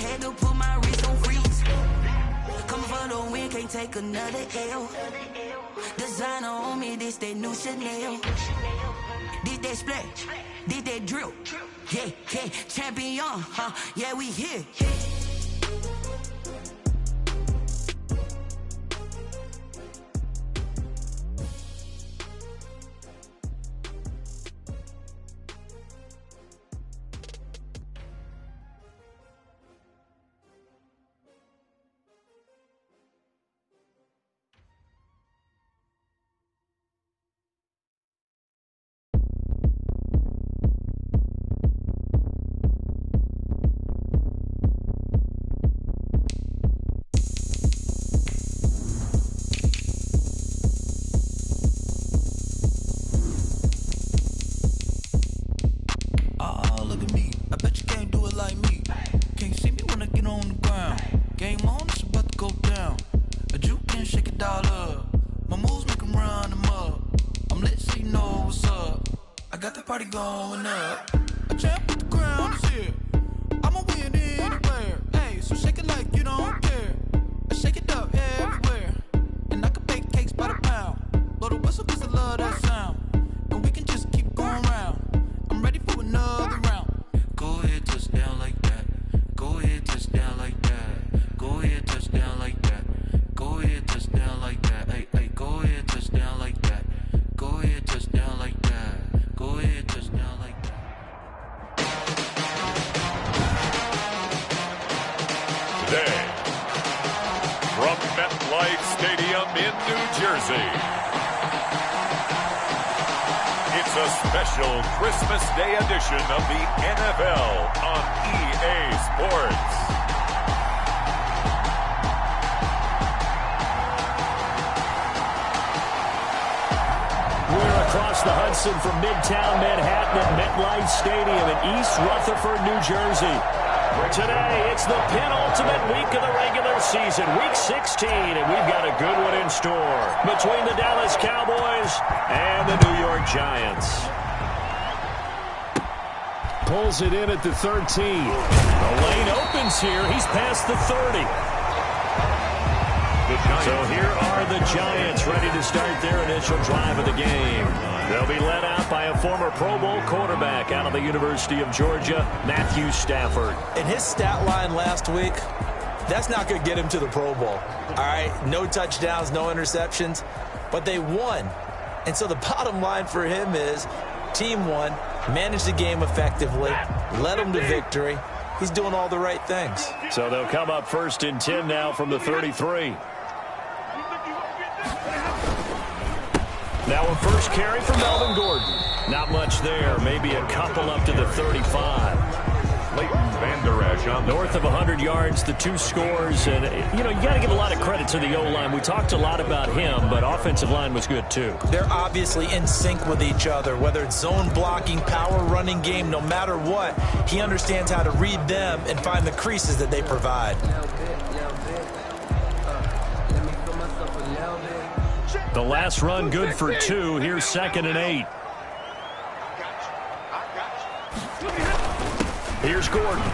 had to put my wrist on freeze. Come for the win, can't take another L. Designer on me, this that new Chanel. Did that splash, did that drill. Yeah, yeah, champion, huh? Yeah, we here. Going up. A champ with the crown is here. I'ma win anywhere. Hey, so shake it like you don't care. I shake it up everywhere. And I can bake cakes by the pound. Blow the whistle cause I love that sound. And we can just keep going round. I'm ready for another round. Go ahead, touch down like that. Go ahead, touch down like that. Go ahead, touch down like that. Go ahead, touch down like that. Hey, hey, go ahead, touch down like that. Go ahead, touch down like that. Go ahead, touch down like that. Today, from MetLife Stadium in New Jersey, it's a special Christmas Day edition of the NFL on EA Sports. Across the Hudson from Midtown Manhattan at MetLife Stadium in East Rutherford, New Jersey. Today, it's the penultimate week of the regular season, Week 16, and we've got a good one in store between the Dallas Cowboys and the New York Giants. Pulls it in at the 13. The lane opens here. He's past the 30. So here are the Giants ready to start their initial drive of the game. They'll be led out by a former Pro Bowl quarterback out of the University of Georgia, Matthew Stafford. And his stat line last week, that's not going to get him to the Pro Bowl. All right, no touchdowns, no interceptions, but they won. And so the bottom line for him is team won, managed the game effectively, led them to victory. He's doing all the right things. So they'll come up first and 10 now from the 33. Now a first carry for Melvin Gordon. Not much there. Maybe a couple up to the 35. Leighton Vander Esch on north of 100 yards, the two scores. And, you know, you got to give a lot of credit to the O-line. We talked a lot about him, but offensive line was good, too. They're obviously in sync with each other, whether it's zone blocking, power running game, no matter what. He understands how to read them and find the creases that they provide. The last run good for 2. Here's 2nd and 8. Here's Gordon.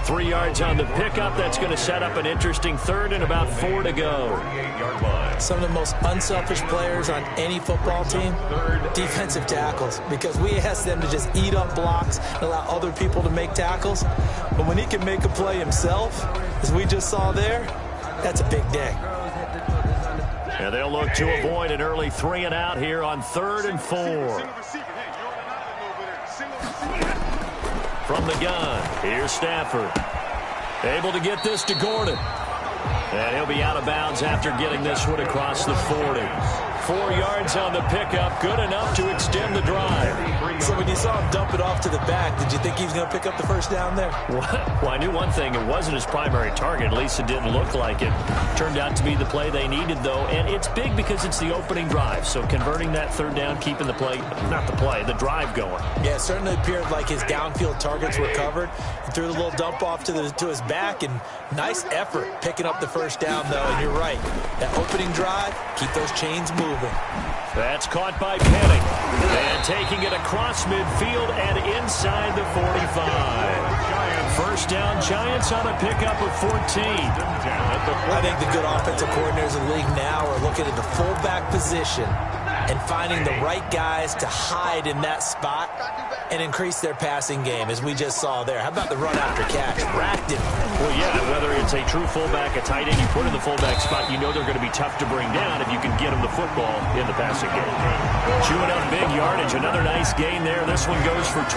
3 yards on the pickup. That's going to set up an interesting 3rd and about 4 to go. Some of the most unselfish players on any football team, defensive tackles, because we ask them to just eat up blocks and allow other people to make tackles. But when he can make a play himself, as we just saw there, that's a big day. And they'll look to avoid an early 3 and out here on 3rd and 4. From the gun, here's Stafford. Able to get this to Gordon. And he'll be out of bounds after getting this one across the 40. 4 yards on the pickup, good enough to extend the drive. So when you saw him dump it off to the back, did you think he was going to pick up the first down there? Well, I knew one thing. It wasn't his primary target. At least it didn't look like it. Turned out to be the play they needed, though. And it's big because it's the opening drive. So converting that 3rd down, keeping the play, not the play, the drive going. Yeah, it certainly appeared like his downfield targets were covered. He threw the little dump off to his back, and nice effort picking up the first down, though. And you're right. That opening drive, keep those chains moving. moving. That's caught by Penning. And taking it across midfield and inside the 45. First down, Giants on a pickup of 14. I think the good offensive coordinators in the league now are looking at the fullback position and finding the right guys to hide in that spot and increase their passing game, as we just saw there. How about the run after catch? Racked him. Well, yeah, whether it's a true fullback, a tight end, you put in the fullback spot, you know they're going to be tough to bring down if you can get them the football in the passing game. Chewing up big yardage. Another nice gain there. This one goes for 20.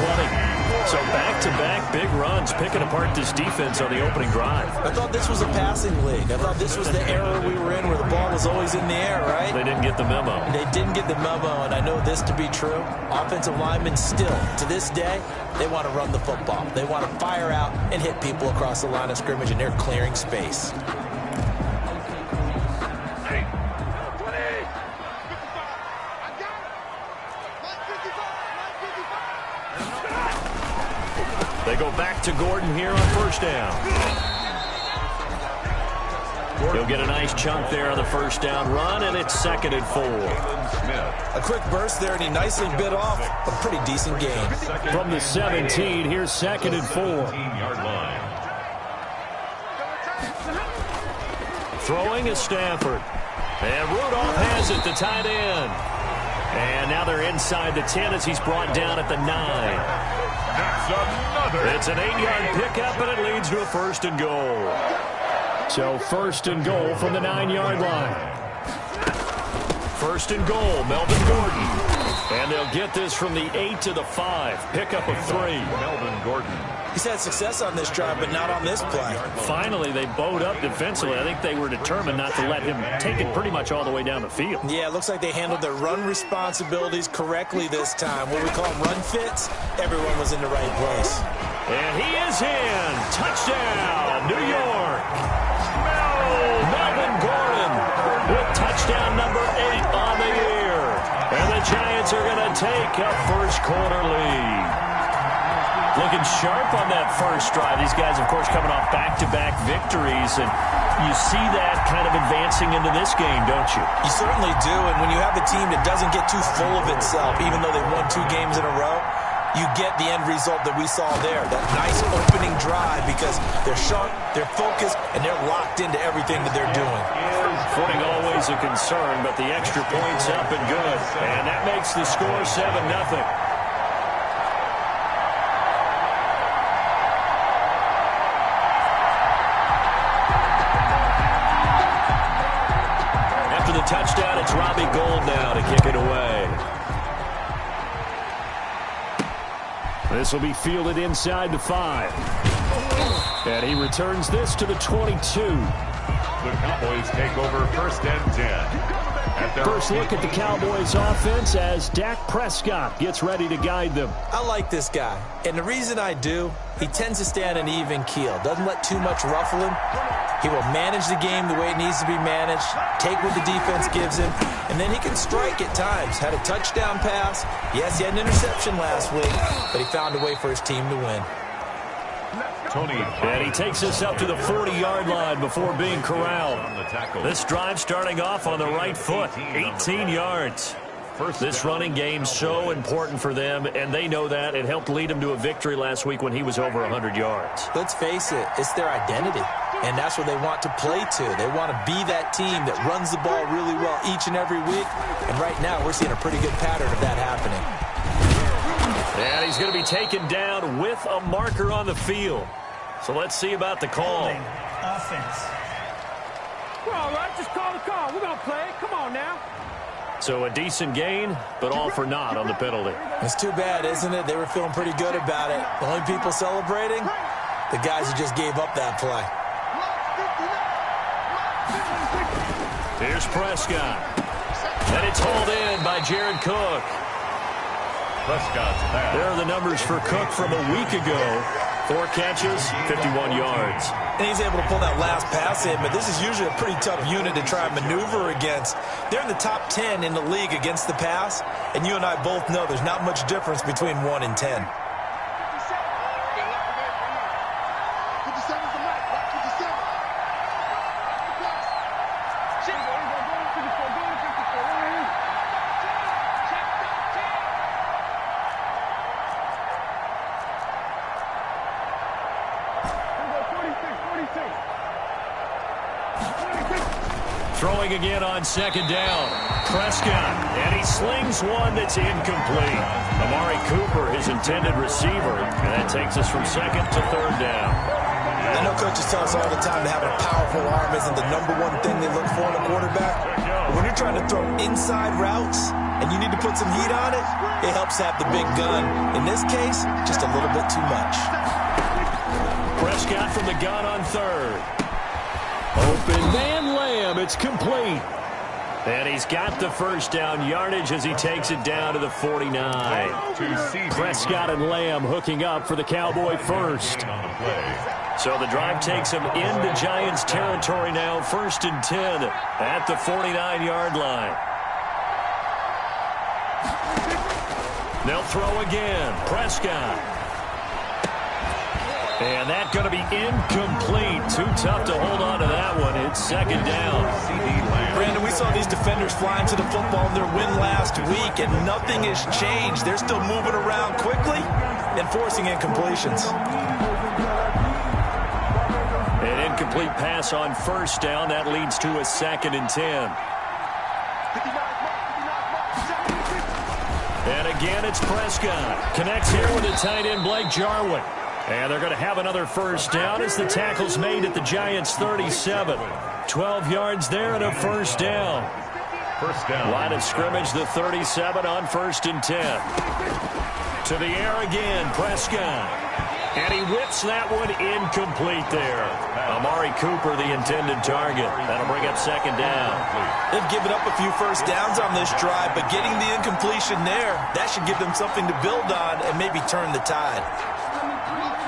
So back-to-back big runs, picking apart this defense on the opening drive. I thought this was a passing league. I thought this was the era we were in where the ball was always in the air, right? They didn't get the memo. They didn't get the memo, and I know this to be true. Offensive linemen still, to this day, they want to run the football. They want to fire out and hit people across the line of scrimmage, and they're clearing space. They go back to Gordon here on first down. He'll get a nice chunk there on the first down run, and it's 2nd and 4. A quick burst there, and he nicely bit off a pretty decent gain. From the 17, here's 2nd and 4. Throwing is Stafford. And Rudolph has it, the tight end. And now they're inside the 10 as he's brought down at the 9. It's an 8-yard pickup, and it leads to a 1st and goal. So 1st and goal from the 9-yard line. 1st and goal, Melvin Gordon. And they'll get this from the 8 to the 5. Pickup of 3. Melvin Gordon. He's had success on this drive, but not on this play. Finally, they bowed up defensively. I think they were determined not to let him take it pretty much all the way down the field. Yeah, it looks like they handled their run responsibilities correctly this time. What we call run fits, everyone was in the right place. And he is in. Touchdown, New York. Melvin Gordon with touchdown number 8 on the year. And the Giants are going to take a first-quarter lead. Looking sharp on that first drive. These guys, of course, coming off back-to-back victories, and you see that kind of advancing into this game, don't you? You certainly do, and when you have a team that doesn't get too full of itself, even though they won 2 games in a row, you get the end result that we saw there, that nice opening drive, because they're sharp, they're focused, and they're locked into everything that they're doing. Footing always a concern, but the extra point's up and good, and that makes the score 7-0. The touchdown, it's Robbie Gould now to kick it away. This will be fielded inside the 5. And he returns this to the 22. The Cowboys take over 1st and 10. First look at the Cowboys offense as Dak Prescott gets ready to guide them. I like this guy, and the reason I do, he tends to stay on an even keel, doesn't let too much ruffle him. He will manage the game the way it needs to be managed, take what the defense gives him, and then he can strike at times. Had a touchdown pass. Yes, he had an interception last week, but he found a way for his team to win. And he takes us up to the 40-yard line before being corralled. This drive starting off on the right foot, 18 yards. This running game so important for them, and they know that. It helped lead them to a victory last week when he was over 100 yards. Let's face it, it's their identity, and that's what they want to play to. They want to be that team that runs the ball really well each and every week, and right now we're seeing a pretty good pattern of that happening. And he's going to be taken down with a marker on the field. So let's see about the call. Offense. We're all right. Just call the call. We're going to play. Come on now. So a decent gain, but all for naught on the penalty. It's too bad, isn't it? They were feeling pretty good about it. The only people celebrating, the guys who just gave up that play. Here's Prescott. And it's hauled in by Jared Cook. Prescott's pass. There are the numbers for Cook from a week ago. 4 catches, 51 yards. And he's able to pull that last pass in, but this is usually a pretty tough unit to try and maneuver against. They're in the top 10 in the league against the pass, and you and I both know there's not much difference between 1 and 10. Throwing again on second down. Prescott, and he slings one that's incomplete. Amari Cooper, his intended receiver, and that takes us from second to third down. I know coaches tell us all the time that having a powerful arm isn't the #1 thing they look for in a quarterback. But when you're trying to throw inside routes and you need to put some heat on it, it helps have the big gun. In this case, just a little bit too much. Prescott from the gun on third. Open man Lamb, it's complete. And he's got the first down yardage as he takes it down to the 49. Prescott and Lamb hooking up for the Cowboy first. So the drive takes him into Giants territory now, 1st and 10 at the 49-yard line. They'll throw again. Prescott. And that's going to be incomplete. Too tough to hold on to that one. It's second down. Brandon, we saw these defenders flying to the football in their win last week, and nothing has changed. They're still moving around quickly and forcing incompletions. An incomplete pass on first down. That leads to a 2nd and 10. And again, it's Prescott. Connects here with the tight end, Blake Jarwin. And they're going to have another first down as the tackle's made at the Giants' 37. 12 yards there and a first down. First down. Line of scrimmage, the 37 on 1st and 10. To the air again, Prescott. And he whips that one incomplete there. Amari Cooper, the intended target. That'll bring up second down. They've given up a few first downs on this drive, but getting the incompletion there, that should give them something to build on and maybe turn the tide.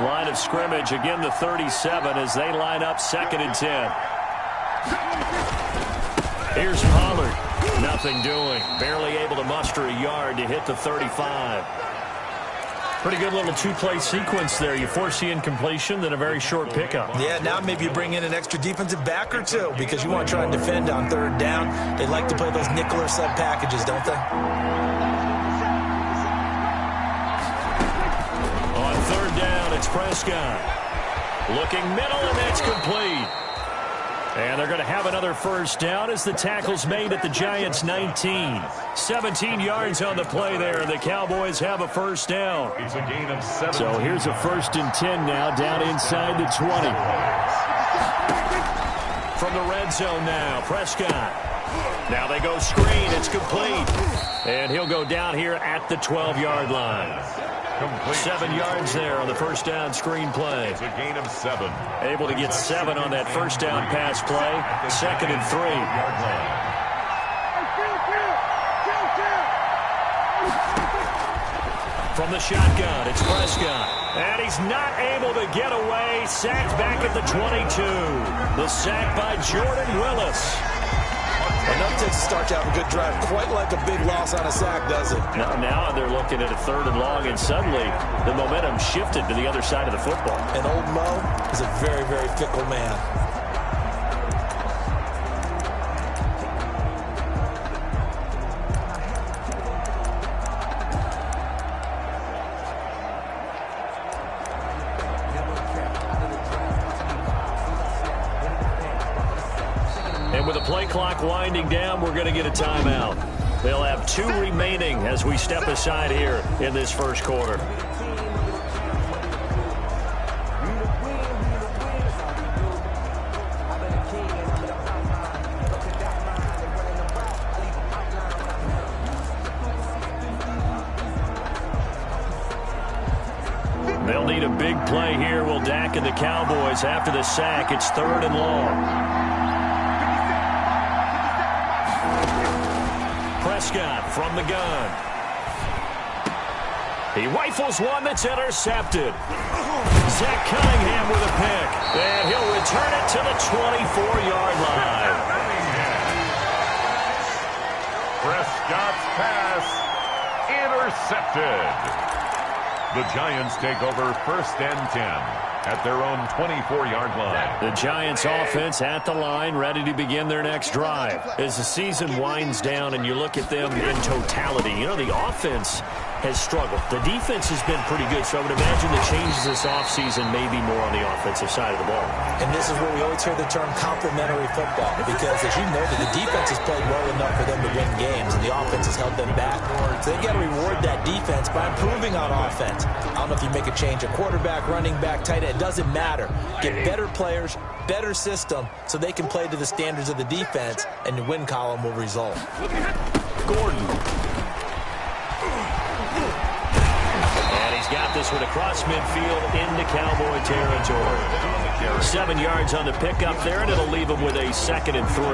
Line of scrimmage, again the 37 as they line up 2nd and 10. Here's Pollard. Nothing doing. Barely able to muster a yard to hit the 35. Pretty good little two-play sequence there. You force the incompletion, then a very short pickup. Yeah, now maybe you bring in an extra defensive back or two because you want to try and defend on 3rd down. They like to play those nickel or sub packages, don't they? On 3rd down, it's Prescott. Looking middle, and that's complete. And they're going to have another first down as the tackle's made at the Giants' 19. 17 yards on the play there, and the Cowboys have a first down. It's a gain of 7. So here's a 1st and 10 now, down inside the 20. From the red zone now, Prescott. Now they go screen, it's complete. And he'll go down here at the 12-yard line. Complete. 7 yards there on the first down screen play. It's a gain of 7. Able to get 7 on that first down pass play. 2nd and 3. From the shotgun, it's Prescott. And he's not able to get away. Sacked back at the 22. The sack by Jordan Willis. Enough to start to have a good drive. Quite like a big loss on a sack, does it? Now they're looking at a 3rd and long, and suddenly the momentum shifted to the other side of the football. And old Mo is a very, very fickle man. And with the play clock winding down, we're going to get a timeout. They'll have 2 remaining as we step aside here in this first quarter. They'll need a big play here. Will Dak and the Cowboys after the sack. It's 3rd and long. Prescott from the gun. He rifles one that's intercepted. Zach Cunningham with a pick. And he'll return it to the 24-yard line. Prescott's pass intercepted. The Giants take over 1st and 10 at their own 24-yard line. The Giants offense at the line, ready to begin their next drive. As the season winds down and you look at them in totality, you know, the offense has struggled. The defense has been pretty good, so I would imagine the changes this offseason may be more on the offensive side of the ball. And this is where we always hear the term complementary football, because as you know, the defense has played well enough for them to win games, and the offense has held them back. So they've got to reward that defense by improving on offense. I don't know if you make a change, a quarterback, running back, tight end, it doesn't matter. Get better players, better system, so they can play to the standards of the defense, and the win column will result. Gordon. And he's got this one across midfield into Cowboy territory. 7 yards on the pickup there, and it'll leave him with a 2nd and 3.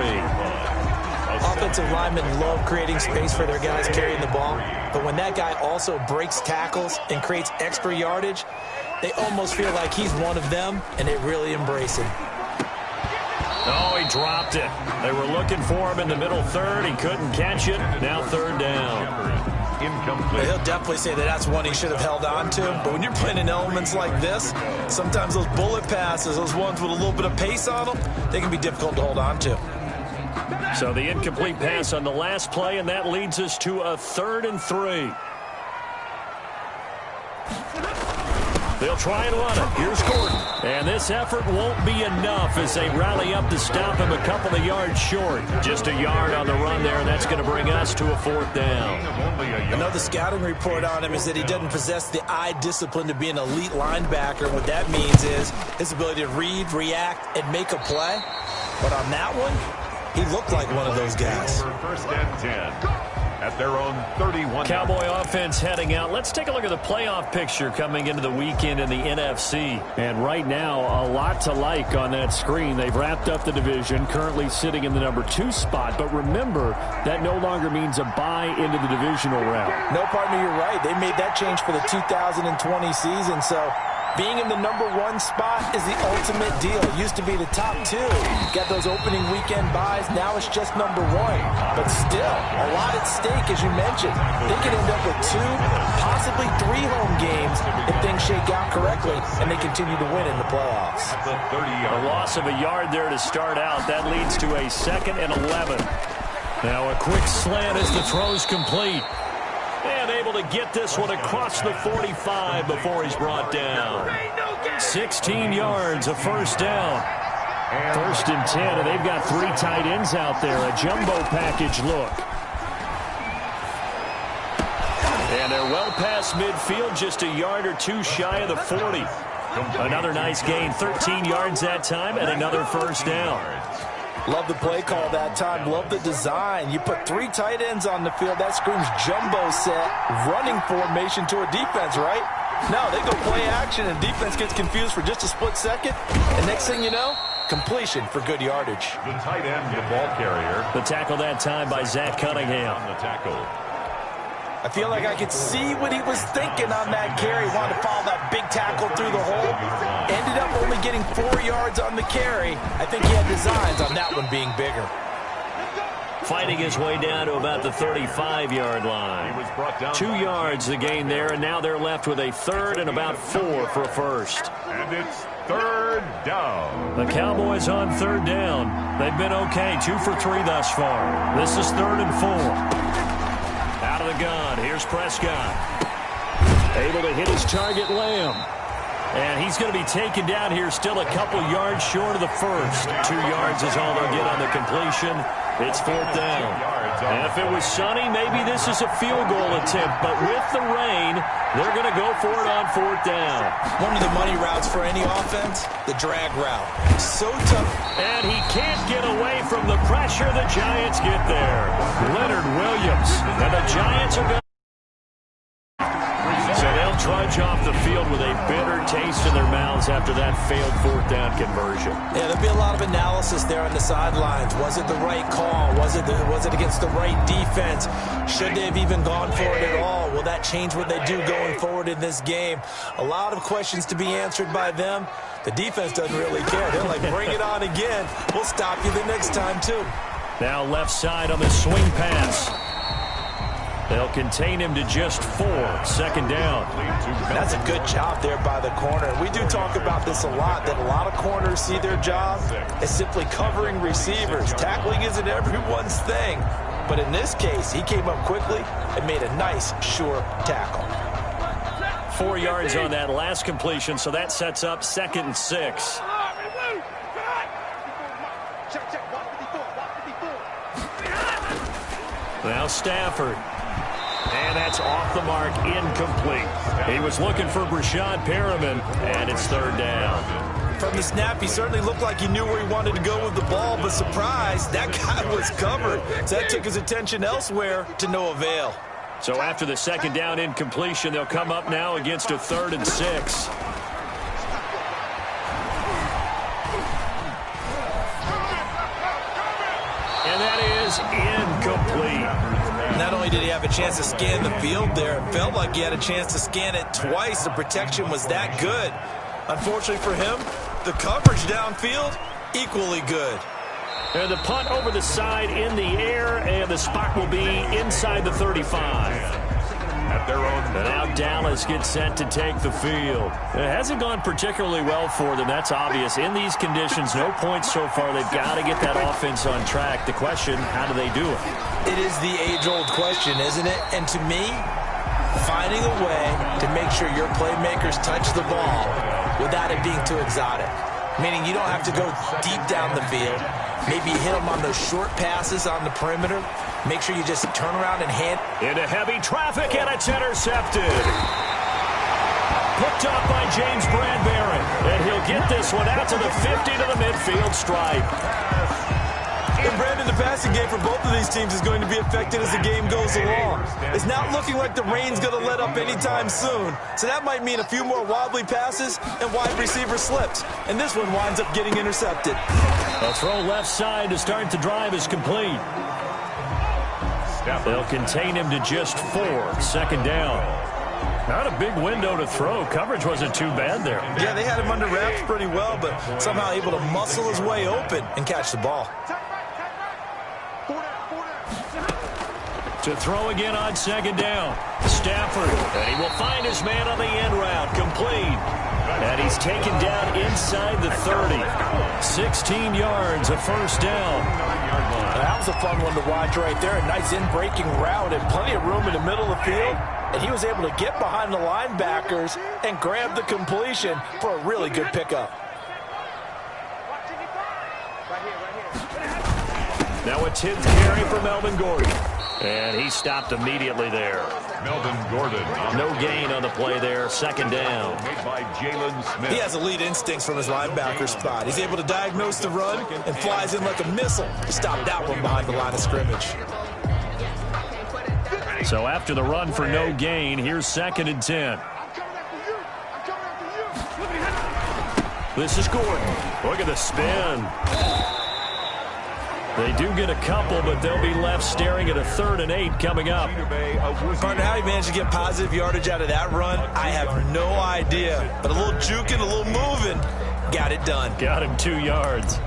Offensive linemen love creating space for their guys carrying the ball, but when that guy also breaks tackles and creates extra yardage, they almost feel like he's one of them, and they really embrace him. Oh, he dropped it. They were looking for him in the middle third. He couldn't catch it. Now 3rd down. Incomplete. He'll definitely say that that's one he should have held on to. But when you're playing in elements like this, sometimes those bullet passes, those ones with a little bit of pace on them, they can be difficult to hold on to. So the incomplete pass on the last play, and that leads us to a 3rd and 3. They'll try and run it. Here's Gordon. And this effort won't be enough as they rally up to stop him a couple of yards short. Just a yard on the run there, and that's going to bring us to a 4th down. Another scouting report on him is that he doesn't possess the eye discipline to be an elite linebacker. What that means is his ability to read, react, and make a play. But on that one, he looked like one of those guys. 1st and 10. At their own 31. Cowboy offense heading out. Let's take a look at the playoff picture coming into the weekend in the NFC. And right now, a lot to like on that screen. They've wrapped up the division, currently sitting in the number 2 spot. But remember, that no longer means a bye into the divisional round. No, partner, you're right. They made that change for the 2020 season, so being in the number 1 spot is the ultimate deal. It used to be the top 2. Got those opening weekend buys. Now it's just number 1. But still, a lot at stake, as you mentioned. They could end up with 2, possibly 3 home games if things shake out correctly and they continue to win in the playoffs. A loss of a yard there to start out. That leads to a 2nd and 11. Now a quick slant as the throw's complete. And able to get this one across the 45 before he's brought down. 16 yards, a 1st down. 1st and 10, and they've got 3 tight ends out there. A jumbo package look. And they're well past midfield, just a yard or 2 shy of the 40. Another nice gain, 13 yards that time, and another 1st down. Love the play call that time. Love the design. You put 3 tight ends on the field. That screams jumbo set, running formation to a defense, right? No, they go play action, and defense gets confused for just a split second. And next thing you know, completion for good yardage. The tight end, the ball carrier. The tackle that time by Zach Cunningham. On the tackle. I feel like I could see what he was thinking on that carry. Wanted to follow that big tackle through the hole. Ended up only getting 4 yards on the carry. I think he had designs on that one being bigger. Fighting his way down to about the 35-yard line. 2 yards the gain there, and now they're left with a 3rd and about 4 for a 1st. And it's 3rd down. The Cowboys on 3rd down. They've been okay, 2 for 3 thus far. This is 3rd and 4. Out of the gun, here's Prescott. Able to hit his target, Lamb. And he's going to be taken down here, still a couple yards short of the 1st. 2 yards is all they'll get on the completion. It's 4th down. And if it was sunny, maybe this is a field goal attempt. But with the rain, they're going to go for it on 4th down. One of the money routes for any offense, the drag route. So tough. And he can't get away from the pressure. The Giants get there. Leonard Williams. And the Giants are going. So they'll trudge off the field with a bitter taste in their mouths after that failed 4th down conversion. Yeah, there'll be a lot of analysis there on the sidelines. Was it the right call? Was it against the right defense? Should they have even gone for it at all? Will that change what they do going forward in this game? A lot of questions to be answered by them. The defense doesn't really care. They're like, bring it on again. We'll stop you the next time, too. Now left side on the swing pass. They'll contain him to just 4. 2nd down. That's a good job there by the corner. We do talk about this a lot, that a lot of corners see their job as simply covering receivers. Tackling isn't everyone's thing. But in this case, he came up quickly and made a nice, sure tackle. 4 yards on that last completion, so that sets up 2nd and 6. Now Stafford. And that's off the mark, incomplete. He was looking for Brashad Perriman, and it's 3rd down. From the snap, he certainly looked like he knew where he wanted to go with the ball, but surprise, that guy was covered. So that took his attention elsewhere to no avail. So after the 2nd down incompletion, they'll come up now against a 3rd and 6. And that is incomplete. Not only did he have a chance to scan the field there, it felt like he had a chance to scan it twice. The protection was that good. Unfortunately for him, the coverage downfield, equally good. And the punt over the side in the air, and the spot will be inside the 35. At their own. And now Dallas gets set to take the field. It hasn't gone particularly well for them, that's obvious. In these conditions, no points so far. They've got to get that offense on track. The question, how do they do it? It is the age-old question, isn't it? And to me, finding a way to make sure your playmakers touch the ball without it being too exotic. Meaning you don't have to go deep down the field. Maybe hit them on those short passes on the perimeter. Make sure you just turn around and hand. Into heavy traffic, and it's intercepted. Picked up by James Bradbury. And he'll get this one out to the 50 to the midfield stripe. And Brandon, the passing game for both of these teams is going to be affected as the game goes along. It's not looking like the rain's going to let up anytime soon. So that might mean a few more wobbly passes and wide receiver slips. And this one winds up getting intercepted. A throw left side to start the drive is complete. They'll contain him to just 4. 2nd down. Not a big window to throw. Coverage wasn't too bad there. Yeah, they had him under wraps pretty well, but somehow able to muscle his way open and catch the ball. To throw again on 2nd down. Stafford. And he will find his man on the end route. Complete. And he's taken down inside the 30. 16 yards, a 1st down. That was a fun one to watch right there. A nice in-breaking route and plenty of room in the middle of the field. And he was able to get behind the linebackers and grab the completion for a really good pickup. Now a 10th carry for Melvin Gordon. And he stopped immediately there. Melvin Gordon. No gain on the play there. 2nd down. Made by Jalen Smith. He has elite instincts from his linebacker spot. He's able to diagnose the run and flies in like a missile to stop that one behind the line of scrimmage. So after the run for no gain, here's 2nd and 10. This is Gordon. Look at the spin. They do get a couple, but they'll be left staring at a 3rd and 8 coming up. Partner, how he managed to get positive yardage out of that run, I have no idea. But a little juking, a little moving, got it done. Got him 2 yards.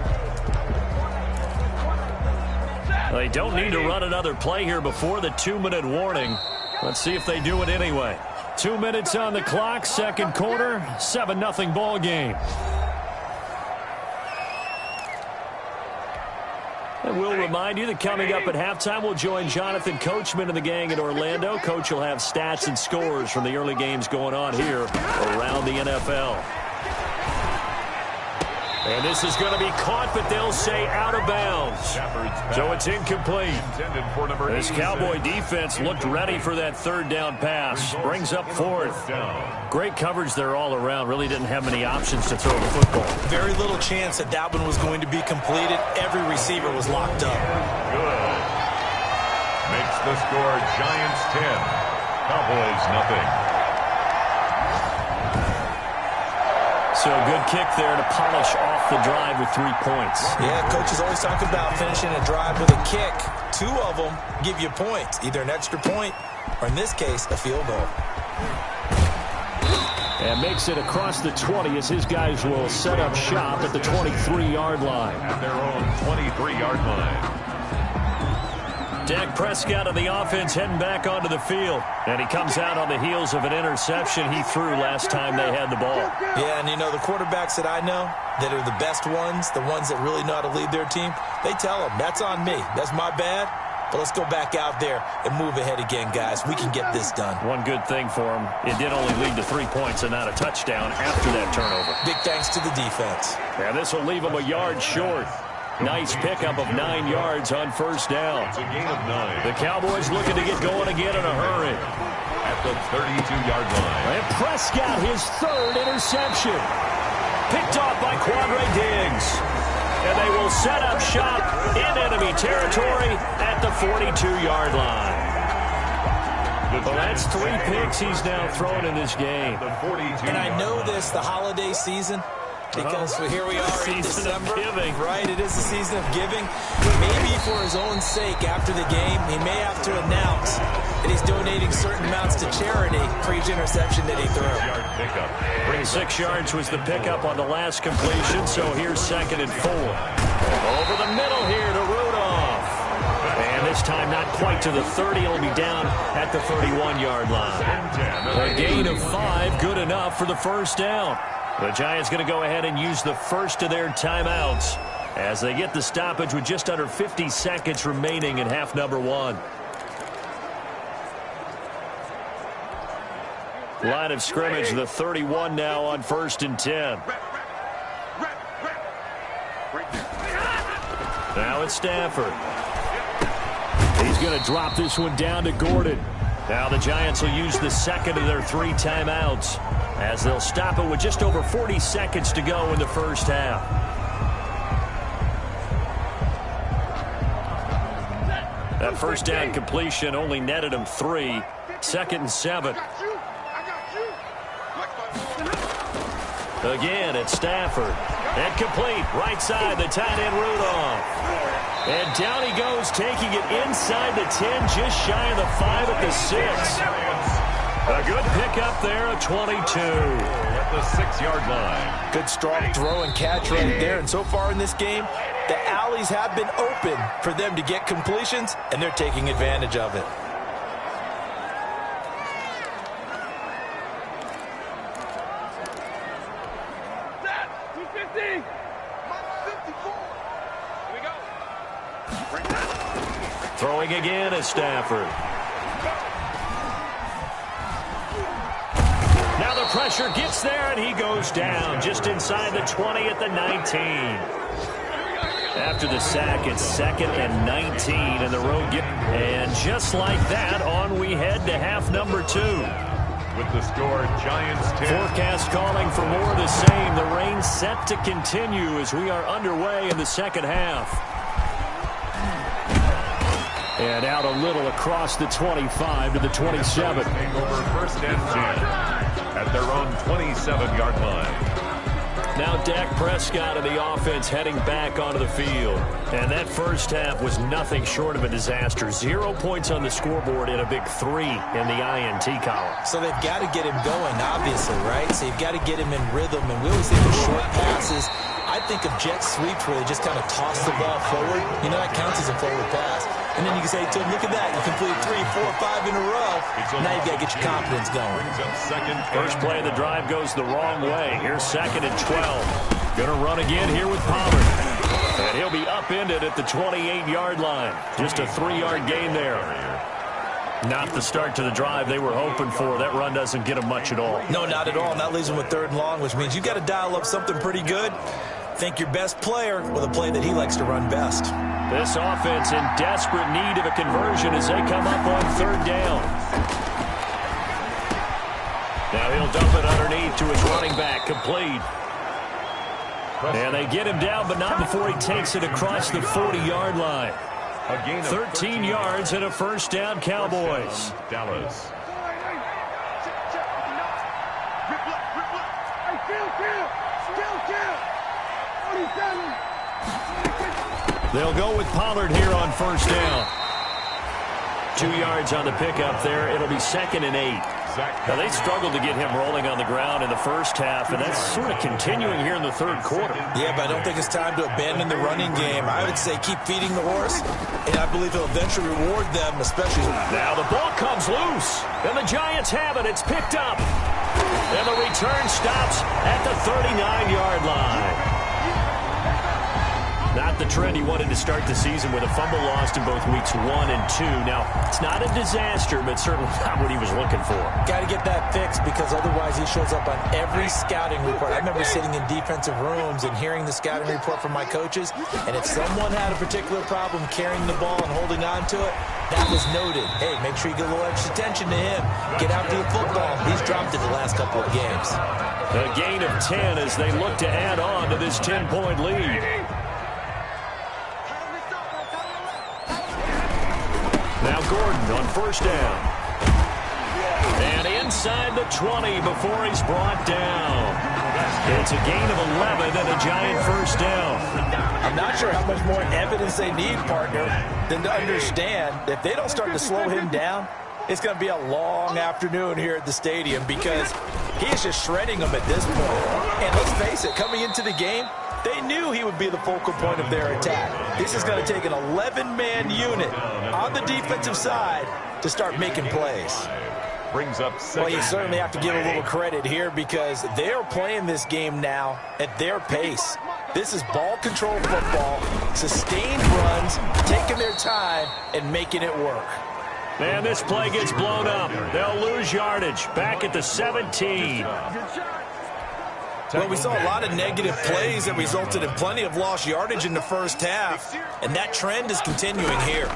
They don't need to run another play here before the 2-minute warning. Let's see if they do it anyway. 2 minutes on the clock, 2nd quarter, 7-0 ball game. And we'll remind you that coming up at halftime, we'll join Jonathan Coachman and the gang in Orlando. Coach will have stats and scores from the early games going on here around the NFL. And this is going to be caught, but they'll say out of bounds. So it's incomplete. This Cowboy defense looked ready for that 3rd down pass. Brings up 4th. Great coverage there all around. Really didn't have many options to throw the football. Very little chance that that one was going to be completed. Every receiver was locked up. Good. Makes the score Giants 10. Cowboys nothing. So a good kick there to polish off the drive with 3 points. Yeah, coaches always talk about finishing a drive with a kick. 2 of them give you points, either an extra point or, in this case, a field goal. And makes it across the 20 as his guys will set up shop at the 23-yard line. At their own 23-yard line. Dak Prescott of the offense heading back onto the field. And he comes out on the heels of an interception he threw last time they had the ball. Yeah, and you know, the quarterbacks that I know that are the best ones, the ones that really know how to lead their team, they tell them, that's on me. That's my bad. But let's go back out there and move ahead again, guys. We can get this done. One good thing for him, it did only lead to 3 points and not a touchdown after that turnover. Big thanks to the defense. And this will leave him a yard short. Nice pickup of 9 yards on first down. It's a gain of 9. The Cowboys looking to get going again in a hurry. At the 32-yard line. And Prescott, his third interception. Picked off by Quandre Diggs. And they will set up shop in enemy territory at the 42-yard line. Well, that's 3 picks he's now thrown in this game. And I know this, the holiday season, because here we are in December. Right, it is the season of giving. Maybe for his own sake, after the game, he may have to announce that he's donating certain amounts to charity for each interception that he threw. 6 yards was the pickup on the last completion, so here's 2nd and 4. Over the middle here to Rudolph. And this time not quite to the 30. He'll be down at the 31-yard line. A gain of 5, good enough for the first down. The Giants going to go ahead and use the first of their timeouts as they get the stoppage with just under 50 seconds remaining in half number 1. Line of scrimmage, the 31 now on 1st and 10. Now it's Stafford. He's going to drop this one down to Gordon. Now the Giants will use the second of their 3 timeouts as they'll stop it with just over 40 seconds to go in the first half. That first down completion only netted him 3. 2nd and 7. Again, it's Stafford. And complete. Right side, the tight end Rudolph. And down he goes, taking it inside the 10, just shy of the 5 at the 6. A good pickup there at 22. At the 6-yard line. Good strong throw and catch right there. And so far in this game, the alleys have been open for them to get completions, and they're taking advantage of it. Throwing again is Stafford. Now the pressure gets there, and he goes down just inside the 20 at the 19. After the sack, it's 2nd and 19, and the road and just like that, on we head to half number 2. With the score, Giants 10. Forecast calling for more of the same. The rain set to continue as we are underway in the second half. And out a little across the 25 to the 27. Over 1st and 10 at their own 27-yard line. Now Dak Prescott and the offense heading back onto the field. And that first half was nothing short of a disaster. 0 points on the scoreboard and a big 3 in the INT column. So they've got to get him going, obviously, right? So you've got to get him in rhythm. And we always think of short passes. I think of jet sweeps where they just kind of toss the ball forward. You know, that counts as a forward pass. And then you can say to him, look at that. You complete 3, 4, 5 in a row. Now you've got to get your confidence going. First play of the drive goes the wrong way. Here's 2nd and 12. Going to run again here with Pollard. And he'll be upended at the 28-yard line. Just a 3-yard gain there. Not the start to the drive they were hoping for. That run doesn't get them much at all. No, not at all. And that leaves them with 3rd and long, which means you've got to dial up something pretty good. Think your best player with a play that he likes to run best. This offense in desperate need of a conversion as they come up on 3rd down. Now he'll dump it underneath to his running back, complete. And they get him down, but not before he takes it across the 40-yard line. 13 yards and a first down, Cowboys. Dallas. They'll go with Pollard here on first down. 2 yards on the pickup there. It'll be 2nd and 8. Now, they struggled to get him rolling on the ground in the first half, and that's sort of continuing here in the 3rd quarter. Yeah, but I don't think it's time to abandon the running game. I would say keep feeding the horse, and I believe he'll eventually reward them, especially. Now the ball comes loose, and the Giants have it. It's picked up. And the return stops at the 39-yard line. Not the trend he wanted to start the season with a fumble lost in both weeks 1 and 2. Now, it's not a disaster, but certainly not what he was looking for. Got to get that fixed because otherwise he shows up on every scouting report. I remember sitting in defensive rooms and hearing the scouting report from my coaches, and if someone had a particular problem carrying the ball and holding on to it, that was noted. Hey, make sure you get a little extra attention to him. Get after the football. He's dropped it the last couple of games. A gain of 10 as they look to add on to this 10-point lead. Now Gordon on first down. And inside the 20 before he's brought down. It's a gain of 11 and a giant first down. I'm not sure how much more evidence they need, partner, than to understand that if they don't start to slow him down, it's going to be a long afternoon here at the stadium because he is just shredding them at this point. And let's face it, coming into the game, they knew he would be the focal point of their attack. This is going to take an 11-man unit on the defensive side to start making plays. Brings up well, you certainly have to give a little credit here because they're playing this game now at their pace. This is ball control football, sustained runs, taking their time, and making it work. And this play gets blown up. They'll lose yardage. Back at the 17. Well, we saw a lot of negative plays that resulted in plenty of lost yardage in the first half, and that trend is continuing here.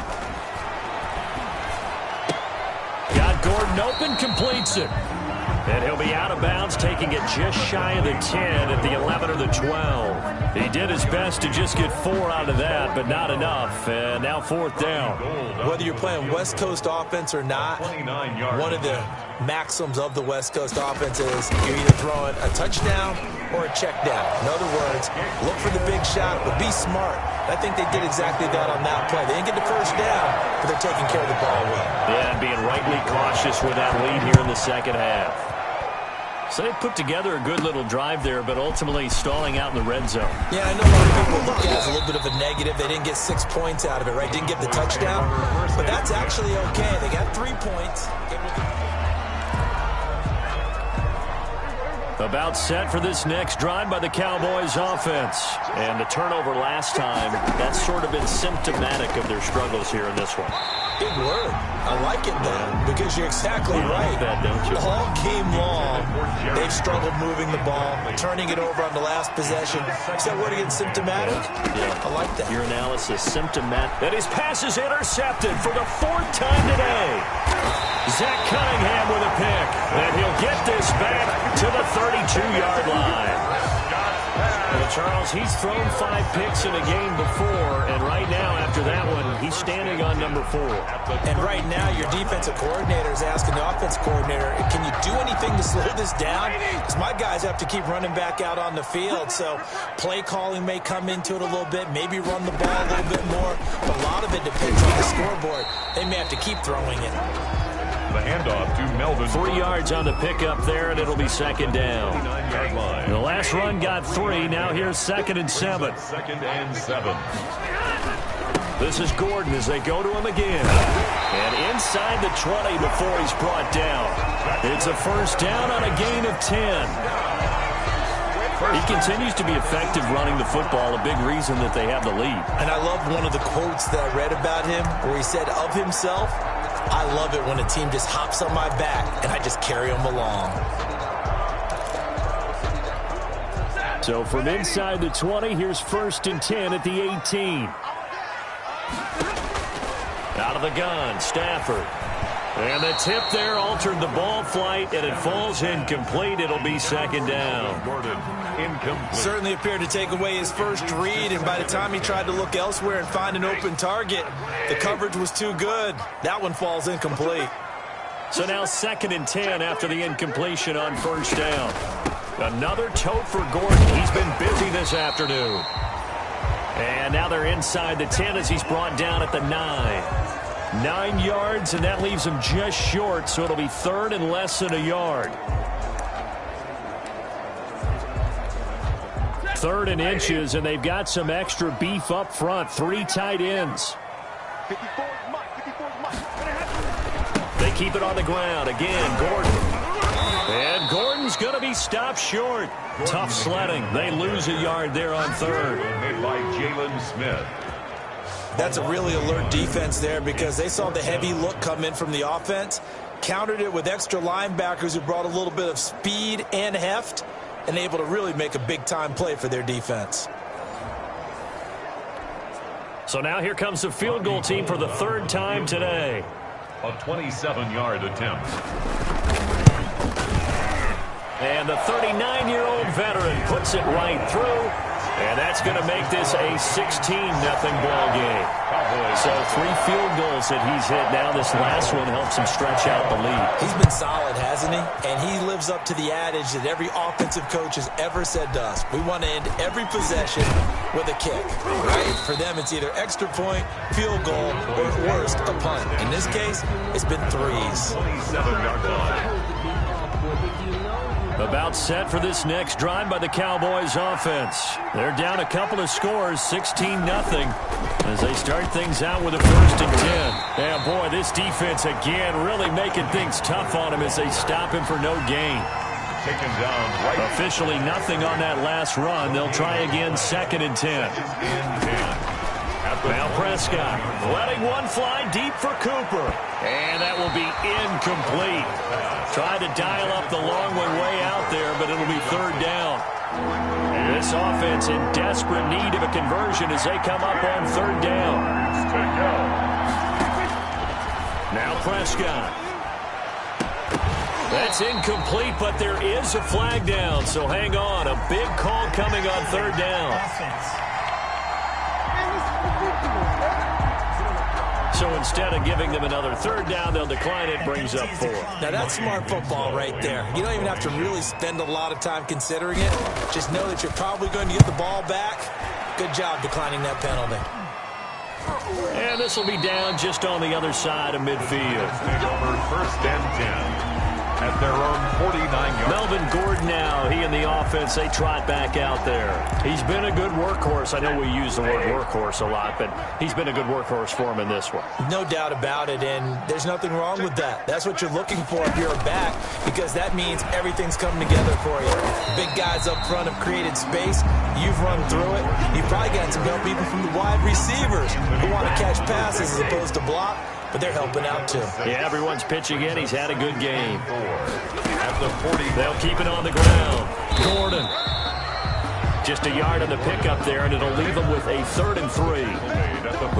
Got Gordon open, completes it. And he'll be out of bounds, taking it just shy of the 10 at the 11 or the 12. He did his best to just get 4 out of that, but not enough. And now fourth down. Whether you're playing West Coast offense or not, one of the maxims of the West Coast offense is you're either throwing a touchdown or a check down. In other words, look for the big shot, but be smart. I think they did exactly that on that play. They didn't get the first down, but they're taking care of the ball well. Yeah, and being rightly cautious with that lead here in the second half. So they put together a good little drive there, but ultimately stalling out in the red zone. Yeah, I know a lot of people look at it as a little bit of a negative. They didn't get 6 points out of it, right? Didn't get the touchdown, but that's actually okay. They got 3 points. About set for this next drive by the Cowboys offense. And the turnover last time, that's sort of been symptomatic of their struggles here in this one. Big word. I like it, though, because you're exactly right. That, don't you? All game long, they've struggled moving the ball, turning it over on the last possession. Is that word again, symptomatic? Yeah. I like that. Your analysis, symptomatic. And his pass is intercepted for the 4th time today. Zach Cunningham with a pick. And he'll get this back to the 32-yard line. Well, Charles, he's thrown 5 picks in a game before, and right now, after that one, he's standing on number 4. And right now, your defensive coordinator is asking the offensive coordinator, can you do anything to slow this down? Because my guys have to keep running back out on the field, so play calling may come into it a little bit, maybe run the ball a little bit more, but a lot of it depends on the scoreboard. They may have to keep throwing it. The handoff to Melvin. 3 yards on the pickup there, and it'll be second down. The last run got 3. Now here's 2nd and 7. 2nd and 7. This is Gordon as they go to him again. And inside the 20 before he's brought down. It's a first down on a gain of 10. He continues to be effective running the football, a big reason that they have the lead. And I love one of the quotes that I read about him where he said of himself, I love it when a team just hops on my back and I just carry them along. So from inside the 20, here's 1st and 10 at the 18. Out of the gun, Stafford. And the tip there altered the ball flight, and it falls incomplete. It'll be second down. Gordon, incomplete. Certainly appeared to take away his first read, and by the time he tried to look elsewhere and find an open target, the coverage was too good. That one falls incomplete. So now 2nd and 10 after the incompletion on first down. Another tote for Gordon. He's been busy this afternoon. And now they're inside the 10 as he's brought down at the 9. 9 yards, and that leaves him just short, so it'll be 3rd and less than a yard. 3rd and inches, and they've got some extra beef up front. 3 tight ends. They keep it on the ground. Again, Gordon. And Gordon one's going to be stopped short. Tough sledding. They lose a yard there on third. Made by Jalen Smith. That's a really alert defense there because they saw the heavy look come in from the offense, countered it with extra linebackers who brought a little bit of speed and heft, and able to really make a big-time play for their defense. So now here comes the field goal team for the third time today. A 27-yard attempt. And the 39-year-old veteran puts it right through. And that's going to make this a 16-0 ball game. So 3 field goals that he's hit now. This last one helps him stretch out the lead. He's been solid, hasn't he? And he lives up to the adage that every offensive coach has ever said to us. We want to end every possession with a kick, right? For them, it's either extra point, field goal, or at worst, a punt. In this case, it's been 3s. 27-yard line. About set for this next drive by the Cowboys offense. They're down a couple of scores, 16-0, as they start things out with a 1st and 10. Yeah, boy, this defense again really making things tough on him as they stop him for no gain. Taken down right. Officially nothing on that last run. They'll try again, 2nd and 10. Now Prescott letting one fly deep for Cooper. And that will be incomplete. Tried to dial up the long one way out there, but it'll be 3rd down. And this offense in desperate need of a conversion as they come up on 3rd down. Now Prescott. That's incomplete, but there is a flag down, so hang on. A big call coming on 3rd down. So instead of giving them another 3rd down, they'll decline it, brings up 4. Now that's smart football right there. You don't even have to really spend a lot of time considering it. Just know that you're probably going to get the ball back. Good job declining that penalty. And this will be down just on the other side of midfield. Over 1st and 10. At their own 49-yard. Melvin Gordon now, he and the offense, they trot back out there. He's been a good workhorse. I know we use the word workhorse a lot, but he's been a good workhorse for him in this one. No doubt about it, and there's nothing wrong with that. That's what you're looking for if you're a back, because that means everything's coming together for you. Big guys up front have created space. You've run through it. You've probably gotten some help even from the wide receivers who want to catch passes as opposed to block. But they're helping out, too. Yeah, everyone's pitching in. He's had a good game. At the 40. They'll keep it on the ground. Gordon. Just a yard on the pickup there, and it'll leave them with a 3rd and 3.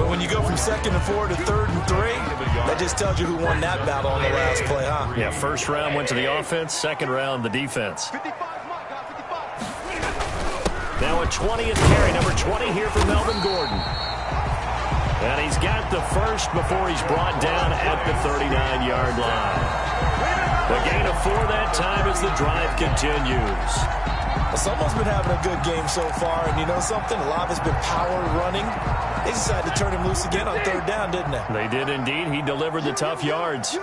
But when you go from 2nd and 4 to 3rd and 3, that just tells you who won that battle on the last play, huh? Yeah, 1st round went to the offense, 2nd round the defense. Now a 20th carry, number 20 here for Melvin Gordon. And he's got the 1st before he's brought down at the 39-yard line. The gain of 4 that time as the drive continues. Well, someone's been having a good game so far, and you know something? A lot of it's been power running. They decided to turn him loose again on 3rd down, didn't they? They did indeed. He delivered the tough yards.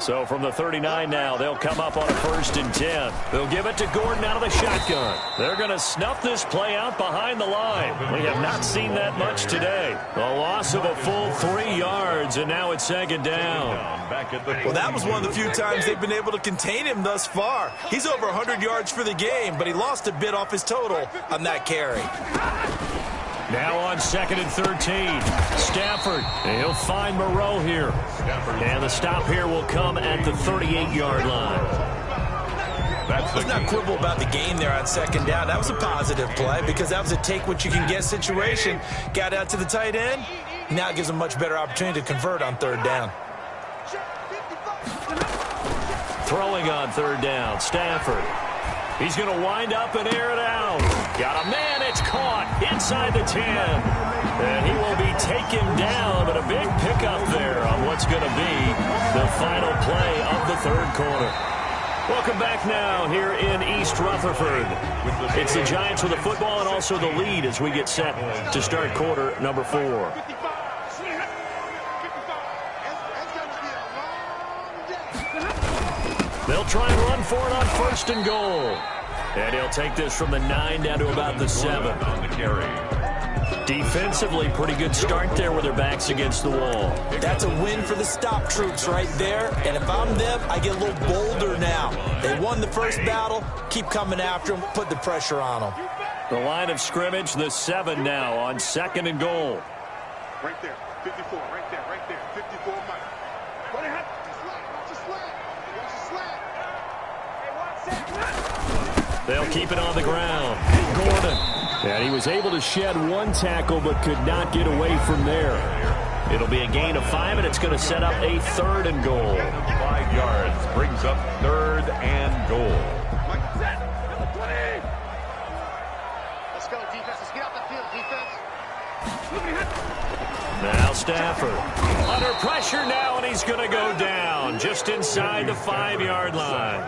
So from the 39 now, they'll come up on a 1st and 10. They'll give it to Gordon out of the shotgun. They're going to snuff this play out behind the line. We have not seen that much today. A loss of a full 3 yards, and now it's 2nd down. Well, that was one of the few times they've been able to contain him thus far. He's over 100 yards for the game, but he lost a bit off his total on that carry. Now on 2nd and 13. Stafford. He'll find Moreau here. And the stop here will come at the 38-yard line. Let's not quibble about the game there on 2nd down. That was a positive play because that was a take-what-you-can-get situation. Got out to the tight end. Now it gives him a much better opportunity to convert on 3rd down. Throwing on 3rd down. Stafford. He's going to wind up and air it out. Got a man. It's caught inside the 10. And he will be taken down, but a big pickup there on what's going to be the final play of the 3rd quarter. Welcome back now here in East Rutherford. It's the Giants with the football and also the lead as we get set to start quarter number 4. They'll try and run for it on 1st and goal. And he'll take this from the 9 down to about the 7. On the carry. Defensively, pretty good start there with their backs against the wall. That's a win for the stop troops right there. And if I'm them, I get a little bolder now. They won the first battle. Keep coming after them. Put the pressure on them. The line of scrimmage, the 7 now on 2nd and goal. Right there, 54, right there, 54 Mike. What it happened? They'll keep it on the ground. Gordon. And he was able to shed one tackle but could not get away from there. It'll be a gain of 5, and it's going to set up a 3rd and goal. 5 yards brings up 3rd and goal. Let's go, defense. Let's get out the field, defense. Now Stafford. Under pressure now, and he's going to go down just inside the 5-yard line.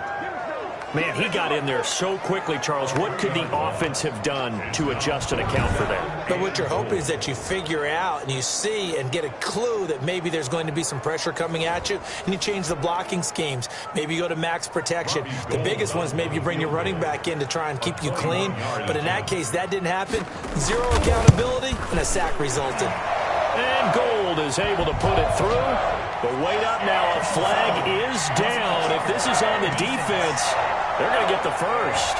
Man, he got in there so quickly, Charles. What could the offense have done to adjust and account for that? But what you're hoping is that you figure out and you see and get a clue that maybe there's going to be some pressure coming at you, and you change the blocking schemes. Maybe you go to max protection. The biggest one is maybe you bring your running back in to try and keep you clean. But in that case, that didn't happen. 0 accountability, and a sack resulted. And Gold is able to put it through. But wait up now, a flag is down. If this is on the defense, they're going to get the first.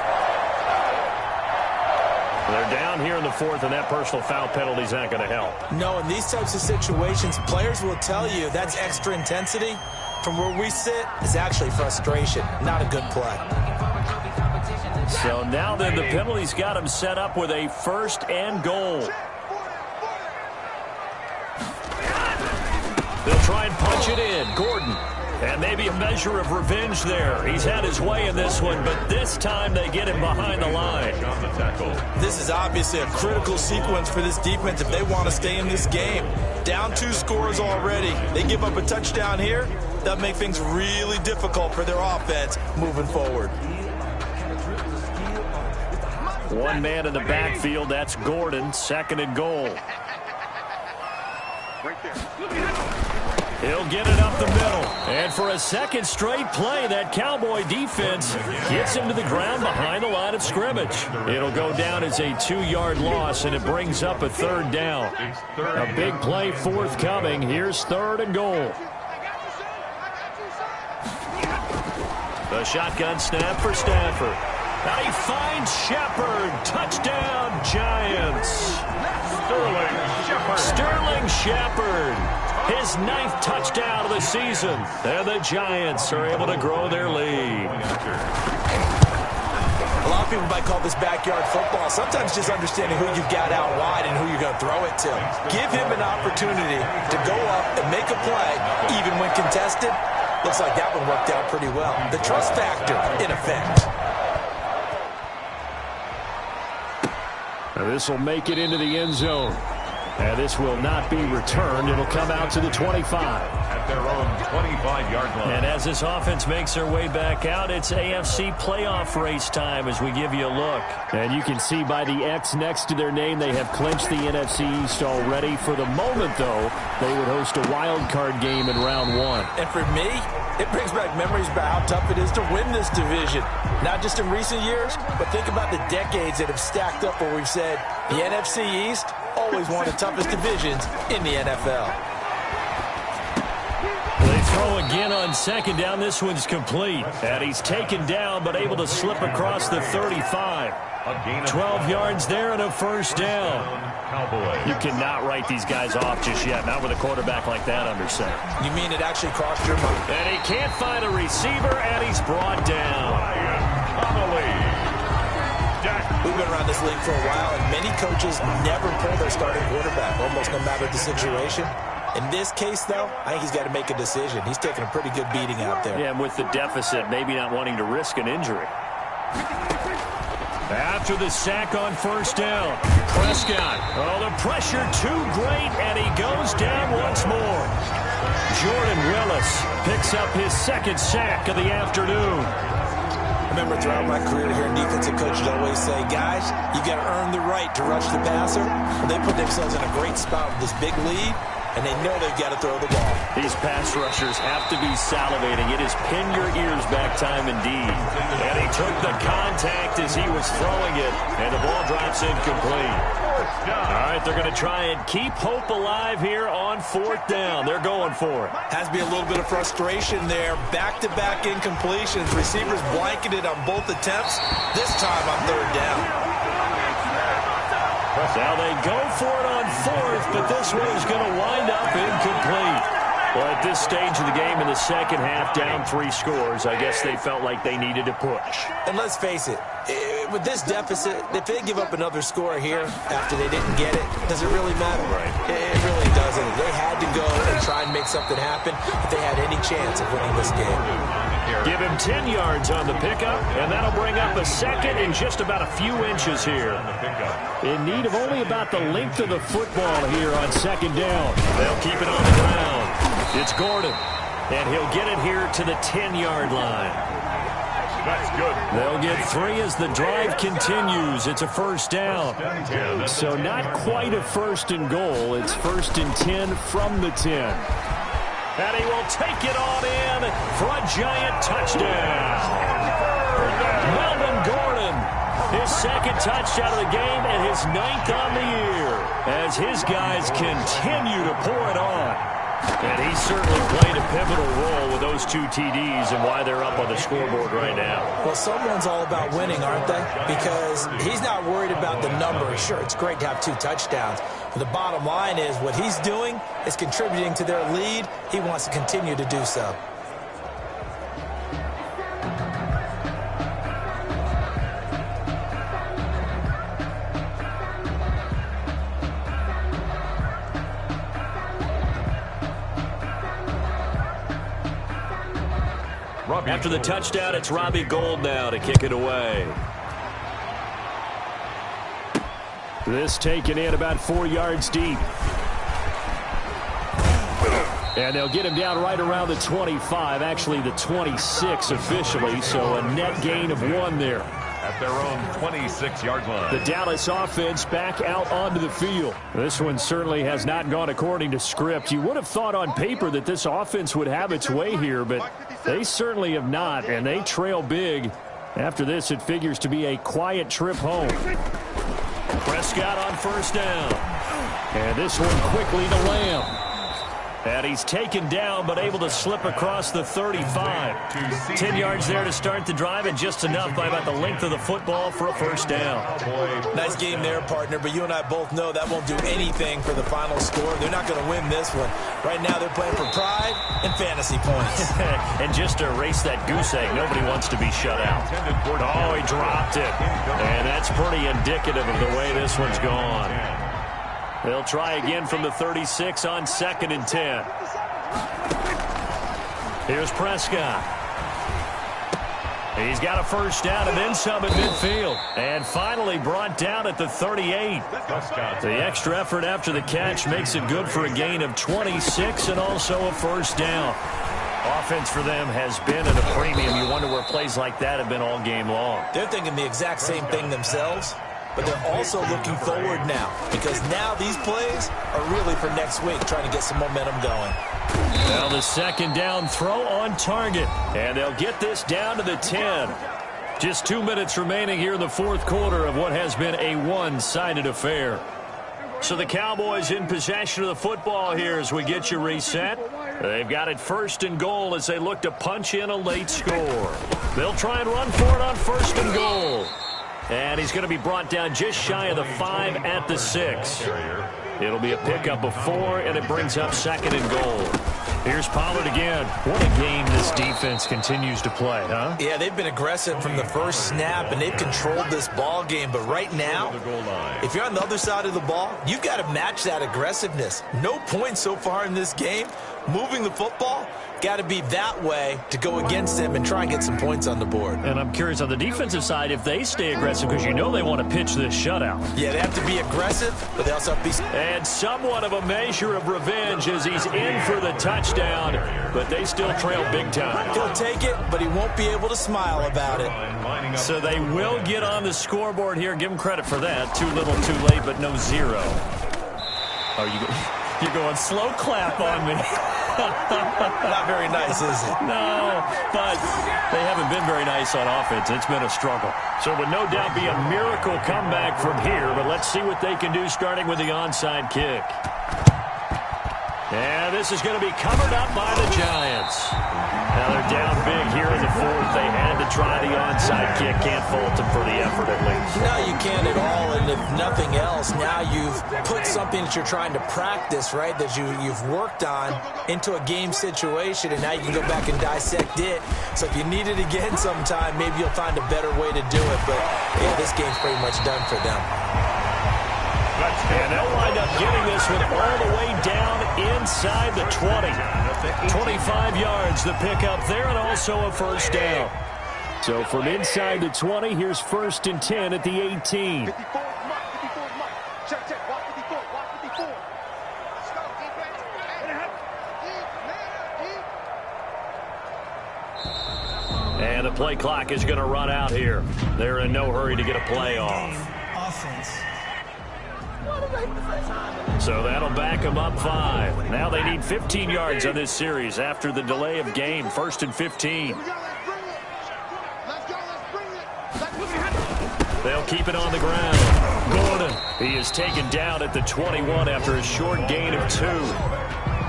They're down here in the 4th, and that personal foul penalty is not going to help. No, in these types of situations, players will tell you that's extra intensity. From where we sit, it's actually frustration, not a good play. So now then, the penalty's got him set up with a 1st and goal. They'll try and punch it in. Gordon. And maybe a measure of revenge there. He's had his way in this one, but this time they get him behind the line. This is obviously a critical sequence for this defense if they want to stay in this game. Down 2 scores already. They give up a touchdown here. That'll make things really difficult for their offense moving forward. One man in the backfield. That's Gordon. 2nd and goal. Right there. He'll get it up the middle. And for a 2nd straight play, that Cowboy defense gets him to the ground behind the line of scrimmage. It'll go down as a 2-yard loss, and it brings up a 3rd down. A big play forthcoming. Here's 3rd and goal. The shotgun snap for Stafford. Now he finds Shepard. Touchdown, Giants. Sterling Shepard. His 9th touchdown of the season. And the Giants are able to grow their lead. A lot of people might call this backyard football. Sometimes just understanding who you've got out wide and who you're going to throw it to. Give him an opportunity to go up and make a play, even when contested. Looks like that one worked out pretty well. The trust factor, in effect. Now this will make it into the end zone. And this will not be returned. It'll come out to the 25. At their own 25-yard line. And as this offense makes their way back out, it's AFC playoff race time as we give you a look. And you can see by the X next to their name, they have clinched the NFC East already. For the moment, though, they would host a wild card game in round 1. And for me, it brings back memories about how tough it is to win this division. Not just in recent years, but think about the decades that have stacked up where we've said the NFC East, always one of the toughest divisions in the NFL. They throw again on 2nd down. This one's complete. And he's taken down, but able to slip across the 35. 12 yards there and a 1st down. Cowboys. You cannot write these guys off just yet, not with a quarterback like that under center. You mean it actually crossed your mind? And he can't find a receiver, and he's brought down. We've been around this league for a while, and many coaches never pull their starting quarterback, almost no matter the situation. In this case, though, I think he's got to make a decision. He's taking a pretty good beating out there. Yeah, and with the deficit, maybe not wanting to risk an injury. After the sack on 1st down, Prescott. Oh, the pressure too great, and he goes down once more. Jordan Willis picks up his 2nd sack of the afternoon. I remember throughout my career hearing defensive coaches always say, guys, you got to earn the right to rush the passer. When they put themselves in a great spot with this big lead, and they know they've got to throw the ball. These pass rushers have to be salivating. It is pin your ears back time indeed. And he took the contact as he was throwing it, and the ball drops incomplete. All right, they're going to try and keep hope alive here on 4th down. They're going for it. Has to be a little bit of frustration there. Back-to-back incompletions. Receivers blanketed on both attempts. This time on 3rd down. Now they go for it on 4th, but this one is going to wind up incomplete. Well, at this stage of the game in the second half, down 3 scores, I guess they felt like they needed to push. And let's face it, with this deficit, if they give up another score here after they didn't get it, does it really matter? Right. It really doesn't. They had to go and try and make something happen if they had any chance of winning this game. Give him 10 yards on the pickup, and that'll bring up a second in just about a few inches here. In need of only about the length of the football here on 2nd down. They'll keep it on the ground. It's Gordon, and he'll get it here to the 10-yard line. That's good. They'll get 3 as the drive continues. It's a 1st down. So not quite a 1st and goal. It's 1st and 10 from the 10. And he will take it on in for a giant touchdown. Melvin Gordon, his 2nd touchdown of the game and his 9th on the year as his guys continue to pour it on. And he certainly played a pivotal role with those 2 TDs and why they're up on the scoreboard right now. Well, someone's all about winning, aren't they? Because he's not worried about the number. Sure, it's great to have 2 touchdowns. But the bottom line is what he's doing is contributing to their lead. He wants to continue to do so. After the touchdown, it's Robbie Gould now to kick it away. This taken in about 4 yards deep. And they'll get him down right around the 25, actually the 26 officially, so a net gain of 1 there. At their own 26-yard line. The Dallas offense back out onto the field. This one certainly has not gone according to script. You would have thought on paper that this offense would have its way here, but they certainly have not, and they trail big. After this, it figures to be a quiet trip home. Prescott on 1st down. And this one quickly to Lamb. And he's taken down, but able to slip across the 35. 10 yards there to start the drive, and just enough by about the length of the football for a 1st down. Nice game there, partner, but you and I both know that won't do anything for the final score. They're not going to win this one. Right now, they're playing for pride and fantasy points. And just to erase that goose egg, nobody wants to be shut out. Oh, he dropped it. And that's pretty indicative of the way this one's gone. They'll try again from the 36 on 2nd and 10. Here's Prescott. He's got a 1st down and then some at midfield. And finally brought down at the 38. The extra effort after the catch makes it good for a gain of 26 and also a 1st down. Offense for them has been at a premium. You wonder where plays like that have been all game long. They're thinking the exact same thing themselves. But they're also looking forward now, because now these plays are really for next week, trying to get some momentum going. Now the 2nd down throw on target, and they'll get this down to the 10. Just 2 minutes remaining here in the 4th quarter of what has been a one-sided affair. So the Cowboys in possession of the football here as we get you reset. They've got it 1st and goal as they look to punch in a late score. They'll try and run for it on 1st and goal. And he's going to be brought down just shy of the 5 at the 6. It'll be a pickup of 4, and it brings up 2nd and goal. Here's Pollard again. What a game this defense continues to play, huh? Yeah, they've been aggressive from the first snap, and they've controlled this ball game. But right now, if you're on the other side of the ball, you've got to match that aggressiveness. No points so far in this game. Moving the football, got to be that way to go against them and try and get some points on the board. And I'm curious on the defensive side if they stay aggressive, because you know they want to pitch this shutout. Yeah, they have to be aggressive, but they also have to be... And somewhat of a measure of revenge as he's in for the touchdown, but they still trail big time. He'll take it, but he won't be able to smile about it. So they will get on the scoreboard here. Give them credit for that. Too little, too late, but no 0. You're going slow clap on me. Not very nice, is it? No, but they haven't been very nice on offense. It's been a struggle. So it would no doubt be a miracle comeback from here, but let's see what they can do starting with the onside kick. And this is going to be covered up by the Giants. Now they're down big here in the fourth. They had to try the onside kick. Can't fault them for the effort at least. No, you can't at all. And if nothing else, now you've put something that you're trying to practice, right, that you've worked on into a game situation, and now you can go back and dissect it. So if you need it again sometime, maybe you'll find a better way to do it. But, yeah, this game's pretty much done for them. And they'll wind up getting this one all the way down inside the 20. 25 yards the pick up there, and also a first down. So from inside the 20, here's 1st and 10 at the 18. 54 Mike. Check, watch 54, watch 54. Let's go, defense. And the play clock is going to run out here. They're in no hurry to get a play off. Offense. So that'll back them up 5. Now they need 15 yards on this series after the delay of game. 1st and 15. They'll keep it on the ground. Gordon, he is taken down at the 21 after a short gain of 2.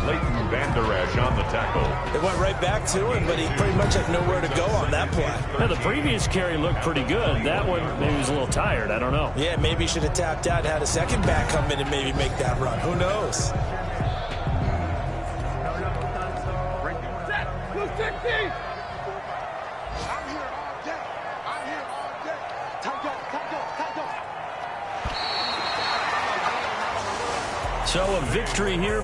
Leighton Vander Esch on the tackle. It went right back to him, but he pretty much had nowhere to go on that play. Now, the previous carry looked pretty good. That one, maybe he was a little tired. I don't know. Yeah, maybe he should have tapped out and had a second back come in and maybe make that run. Who knows? So a victory here.